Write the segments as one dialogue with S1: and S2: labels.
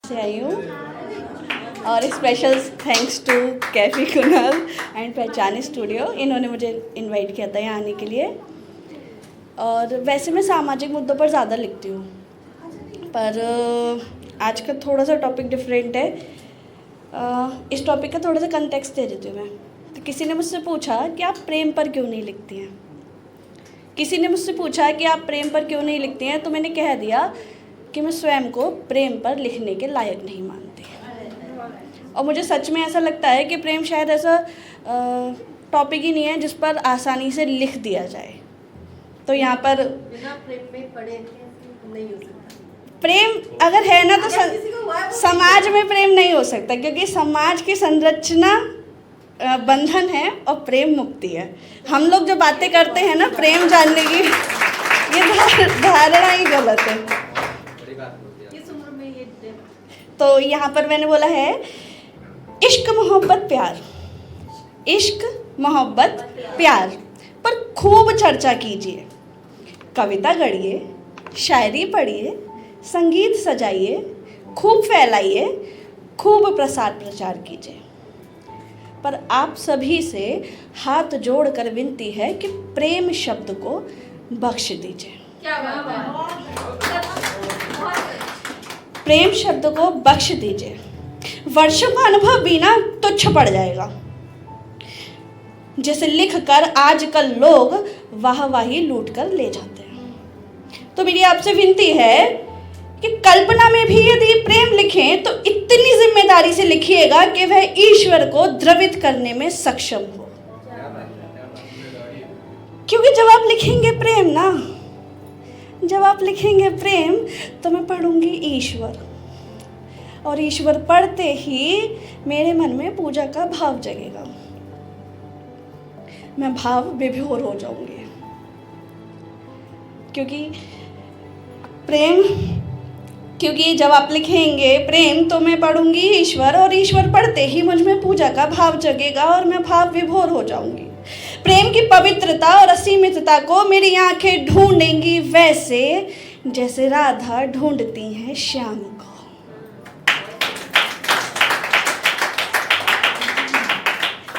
S1: से आई हूँ और special thanks to Kaifi Kunal and Pehchaan studio, इन्होंने मुझे इनवाइट किया था यहाँ आने के लिए। और वैसे मैं सामाजिक मुद्दों पर ज़्यादा लिखती हूँ, पर आज का थोड़ा सा टॉपिक डिफरेंट है। इस टॉपिक का थोड़ा सा कंटेक्स्ट दे देती हूँ मैं। तो किसी ने मुझसे पूछा कि आप प्रेम पर क्यों नहीं लिखती हैं, किसी ने मुझसे पूछा कि आप प्रेम पर क्यों नहीं लिखती हैं, तो मैंने कह दिया कि मैं स्वयं को प्रेम पर लिखने के लायक नहीं मानती। और मुझे सच में ऐसा लगता है कि प्रेम शायद ऐसा टॉपिक ही नहीं है जिस पर आसानी से लिख दिया जाए। तो यहाँ पर
S2: बिना प्रेम में पढ़े नहीं हो सकता।
S1: प्रेम अगर है ना तो समाज में प्रेम नहीं हो सकता, क्योंकि समाज की संरचना बंधन है और प्रेम मुक्ति है। हम लोग जो बातें करते हैं ना प्रेम जानने की, ये धारणा ही गलत है।
S2: इस उम्र में ये
S1: तो यहाँ पर मैंने बोला है इश्क मोहब्बत प्यार, इश्क मोहब्बत प्यार पर खूब चर्चा कीजिए, कविता गढ़िए, शायरी पढ़िए, संगीत सजाइए, खूब फैलाइए, खूब प्रसार प्रचार कीजिए। पर आप सभी से हाथ जोड़कर विनती है कि प्रेम शब्द को बख्श दीजिए।
S2: क्या बात है।
S1: प्रेम शब्द को बख्श दीजिए। वर्षों का अनुभव बिना तुच्छ पड़ जाएगा। जैसे लिख कर आजकल लोग वाहवाही लूट कर ले जाते हैं। तो मेरी आपसे विनती है कि कल्पना में भी यदि प्रेम लिखें तो इतनी जिम्मेदारी से लिखिएगा कि वह ईश्वर को द्रवित करने में सक्षम हो। क्योंकि जब आप लिखेंगे प्रेम ना, जब आप लिखेंगे प्रेम तो मैं पढ़ूंगी ईश्वर, और ईश्वर पढ़ते ही मेरे मन में पूजा का भाव जगेगा, मैं भाव विभोर हो जाऊंगी। क्योंकि जब आप लिखेंगे प्रेम तो मैं पढ़ूंगी ईश्वर, और ईश्वर पढ़ते ही मुझ में पूजा का भाव जगेगा और मैं भाव विभोर हो जाऊंगी। प्रेम की पवित्रता और असीमितता को मेरी आंखें ढूंढेंगी वैसे जैसे राधा ढूंढती हैं श्याम को।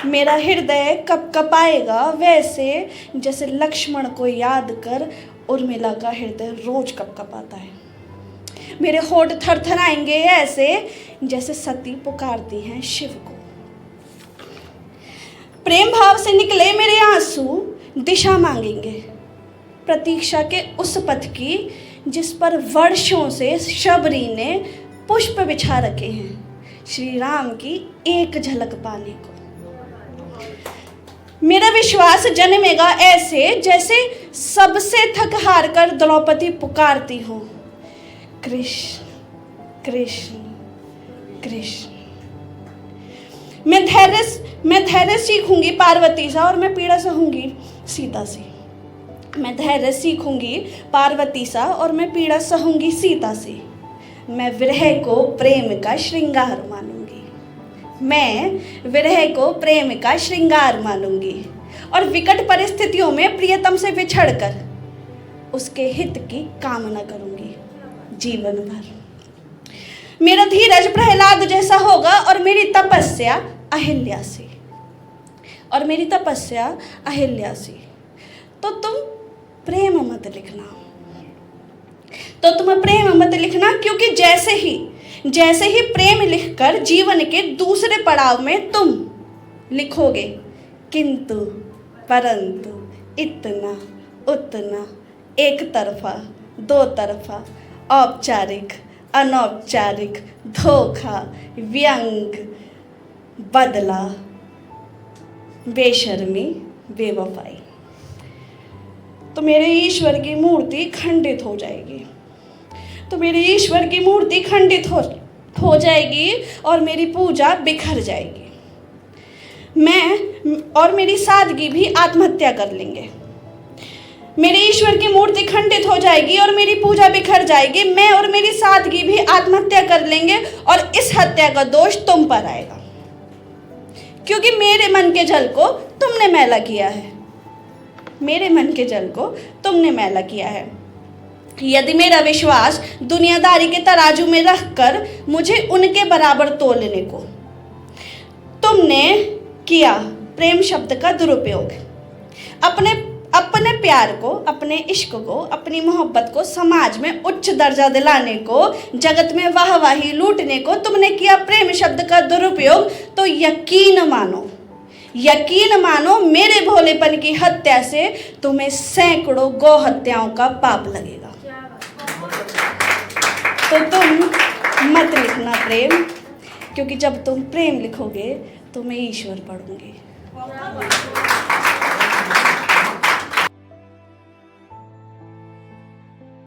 S1: मेरा हृदय कपकपाएगा वैसे जैसे लक्ष्मण को याद कर उर्मिला का हृदय रोज कपकपाता है। मेरे होठ थरथराएंगे ऐसे जैसे सती पुकारती हैं शिव को। प्रेम भाव से निकले मेरे आंसू दिशा मांगेंगे प्रतीक्षा के उस पथ की जिस पर वर्षों से शबरी ने पुष्प बिछा रखे हैं श्री राम की एक झलक पाने को। मेरा विश्वास जन्मेगा ऐसे जैसे सबसे थक हार कर द्रौपदी पुकारती हो कृष्ण कृष्ण कृष्ण। मैं धैर्य सीखूंगी पार्वती से और मैं पीड़ा सहूंगी सीता से। मैं धैर्य सीखूंगी पार्वती सा और मैं पीड़ा सहूंगी सीता से। मैं विरह को प्रेम का श्रृंगार मानूंगी, मैं विरह को प्रेम का श्रृंगार मानूंगी और विकट परिस्थितियों में प्रियतम से बिछड़कर उसके हित की कामना करूंगी जीवन भर। मेरा धीरज प्रहलाद जैसा होगा और मेरी तपस्या अहिल्या सी, और मेरी तपस्या अहिल्या सी। तो तुम प्रेम मत लिखना, तो तुम प्रेम मत लिखना, क्योंकि जैसे ही प्रेम लिखकर जीवन के दूसरे पड़ाव में तुम लिखोगे किंतु परंतु इतना उतना, एक तरफा दो तरफा, औपचारिक अनौपचारिक, धोखा व्यंग बदला बेशर्मी बेवफाई, तो मेरे ईश्वर की मूर्ति खंडित हो जाएगी, तो मेरी ईश्वर की मूर्ति खंडित हो जाएगी और मेरी पूजा बिखर जाएगी। मैं और मेरी सादगी भी आत्महत्या कर लेंगे। मेरे ईश्वर की मूर्ति खंडित हो जाएगी और मेरी पूजा बिखर जाएगी। मैं और मेरी सादगी भी आत्महत्या कर लेंगे और इस हत्या का दोष तुम पर आएगा, क्योंकि मेरे मन के जल को तुमने मैला किया है, मेरे मन के जल को तुमने मैला किया है। यदि मेरा विश्वास दुनियादारी के तराजू में रखकर मुझे उनके बराबर तोलने को तुमने किया प्रेम शब्द का दुरुपयोग, अपने अपने प्यार को, अपने इश्क को, अपनी मोहब्बत को समाज में उच्च दर्जा दिलाने को, जगत में वाहवाही लूटने को तुमने किया प्रेम शब्द का दुरुपयोग, तो यकीन मानो मेरे भोलेपन की हत्या से तुम्हें सैकड़ों गौ हत्याओं का पाप लगेगा। तो तुम मत लिखना प्रेम, क्योंकि जब तुम प्रेम लिखोगे तो मैं ईश्वर पढ़ूंगी।